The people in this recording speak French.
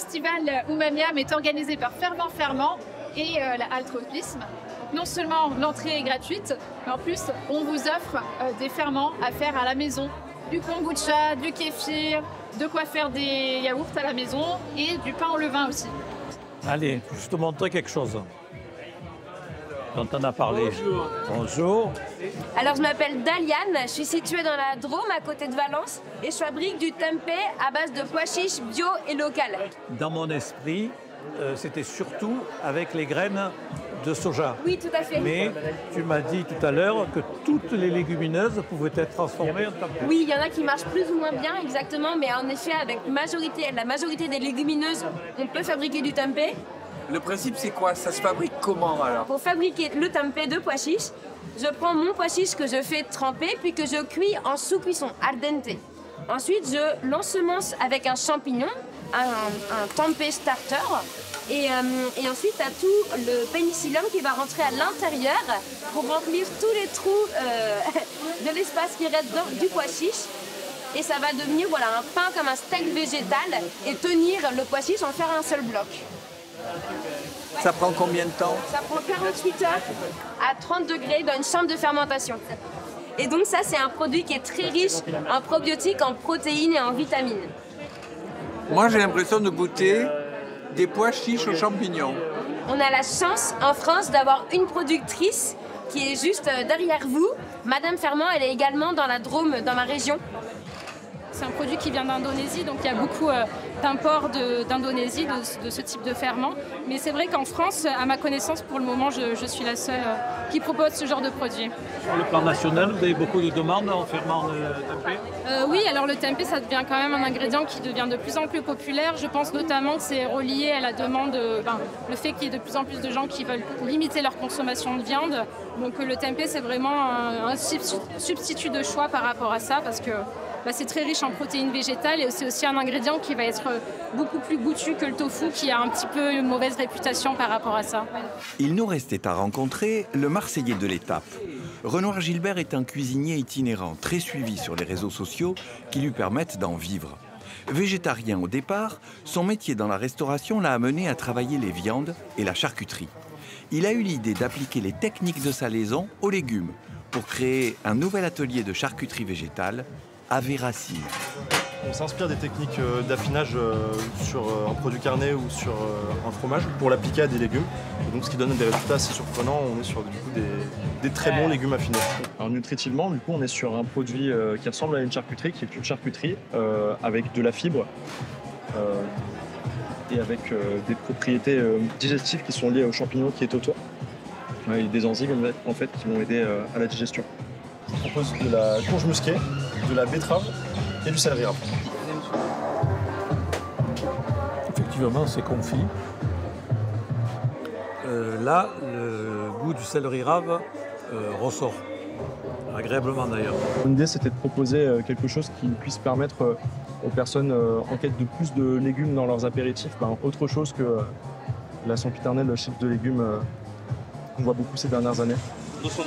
festival Oumamiam est organisé par Ferment et la Altropisme. Non seulement l'entrée est gratuite, mais en plus on vous offre des ferments à faire à la maison. Du kombucha, du kéfir, de quoi faire des yaourts à la maison et du pain au levain aussi. Allez, je te montrer quelque chose dont on a parlé. Bonjour. Bonjour. Alors je m'appelle Daliane, je suis située dans la Drôme à côté de Valence et je fabrique du tempeh à base de pois chiches bio et local. Dans mon esprit, c'était surtout avec les graines de soja. Oui, tout à fait. Mais tu m'as dit tout à l'heure que toutes les légumineuses pouvaient être transformées en tempeh. Oui, il y en a qui marchent plus ou moins bien, exactement, mais en effet, avec la majorité des légumineuses, on peut fabriquer du tempeh. Le principe, c'est quoi? Ça se fabrique comment alors? Pour fabriquer le tempeh de pois chiches, je prends mon pois chiche que je fais tremper, puis que je cuis en sous-cuisson, al dente. Ensuite, je l'ensemence avec un champignon, un tempeh starter. Et ensuite, tu as tout le pénicillium qui va rentrer à l'intérieur pour remplir tous les trous de l'espace qui reste du pois chiche. Et ça va devenir voilà, un pain comme un steak végétal et tenir le pois chiche en faire un seul bloc. Ça prend combien de temps? Ça prend 48 heures à 30 degrés dans une chambre de fermentation. Et donc ça, c'est un produit qui est très riche en probiotiques, en protéines et en vitamines. Moi, j'ai l'impression de goûter des pois chiches aux champignons. On a la chance en France d'avoir une productrice qui est juste derrière vous. Madame Ferment, elle est également dans la Drôme, dans ma région. C'est un produit qui vient d'Indonésie, donc il y a beaucoup d'imports d'Indonésie de ce type de ferment. Mais c'est vrai qu'en France, à ma connaissance, pour le moment, je suis la seule qui propose ce genre de produit. Sur le plan national, vous avez beaucoup de demandes en ferment de tempeh? Oui, alors le tempeh, ça devient quand même un ingrédient qui devient de plus en plus populaire. Je pense notamment que c'est relié à la demande, le fait qu'il y ait de plus en plus de gens qui veulent limiter leur consommation de viande. Donc le tempeh, c'est vraiment un substitut de choix par rapport à ça, parce que c'est très riche en protéines végétales et c'est aussi un ingrédient qui va être beaucoup plus goûtu que le tofu, qui a un petit peu une mauvaise réputation par rapport à ça. Il nous restait à rencontrer le Marseillais de l'étape. Renoir Gilbert est un cuisinier itinérant, très suivi sur les réseaux sociaux qui lui permettent d'en vivre. Végétarien au départ, son métier dans la restauration l'a amené à travailler les viandes et la charcuterie. Il a eu l'idée d'appliquer les techniques de salaison aux légumes pour créer un nouvel atelier de charcuterie végétale à Véracine. On s'inspire des techniques d'affinage sur un produit carné ou sur un fromage pour l'appliquer à des légumes. Et donc, ce qui donne des résultats assez surprenants. On est sur du coup, des très bons légumes affinés. Alors, nutritivement, du coup, on est sur un produit qui ressemble à une charcuterie, qui est une charcuterie avec de la fibre et avec des propriétés digestives qui sont liées aux champignons qui est autour. Et des enzymes en fait, qui vont aider à la digestion. On propose de la courge musquée, de la betterave et du céleri rave. Effectivement, c'est confit. Là, le goût du céleri rave ressort, agréablement d'ailleurs. L'idée, c'était de proposer quelque chose qui puisse permettre aux personnes en quête de plus de légumes dans leurs apéritifs, autre chose que la sempiternelle chips de légumes qu'on voit beaucoup ces dernières années. Doucement.